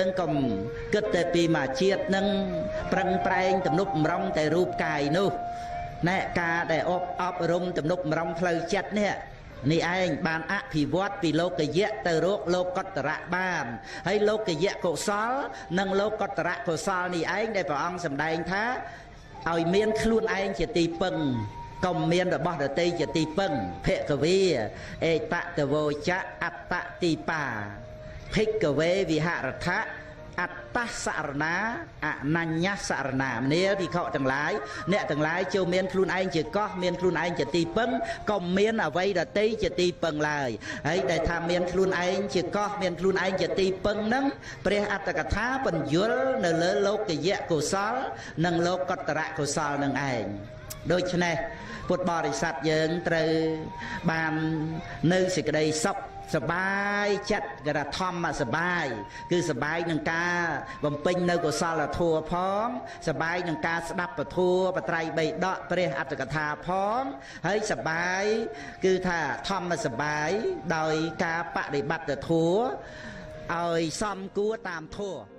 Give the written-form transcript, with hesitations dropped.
យើងកុំគិតតែពីមួយជាតិនឹងប្រឹងប្រែងទំនុកម្រងតែរូបកាយនោះណែការដែលអប់រំទំនុកម្រងផ្លូវចិត្តនេះឯងបានអភិវឌ្ឍពីលោកយៈទៅរកលោកតរៈបានហើយលោកយៈកុសលនិងលោកតរៈកុសលនេះឯងដែលព្រះអង្គសម្ដែងថាឲ្យមានខ្លួនឯងជាទីពឹងកុំមានរបស់ដតីជាទីពឹងភគវីអេតតវោចៈអត្តទីបាភិក្ខវេវិហរថៈអត្តសរណាអនញ្ញសរណាមនាលភិក្ខុទាំងឡាយអ្នកទាំងឡាយចូលមានខ្លួនឯងជាកោះមានខ្លួនឯងជាទីពឹងកុំមានអវ័យដតីជាទីពឹងឡើយហើយដែលថាមានខ្លួនឯងជាកោះមានខ្លួនឯងជាទីពឹងហ្នឹងព្រះអត្តកថាបញ្យលនៅលើលោកយៈកុសលនិងលោកតរៈកុសលនឹងឯងដូច្នេះពុទ្ធបរិស័ទយើងត្រូវបាននៅសេចក្តីសុខសបាយចិត្តគេថាធម្មសបាយគឺសបាយនឹងការបំពេញនៅកុសលធម៌ផងសបាយនឹងការស្ដាប់ពធัวបត្រៃបីដកព្រះអត្តកថាផងហើយសបាយគឺថាធម្មសបាយដោយការបដិបត្តិធម៌ឲ្យសមគួរតាមធម៌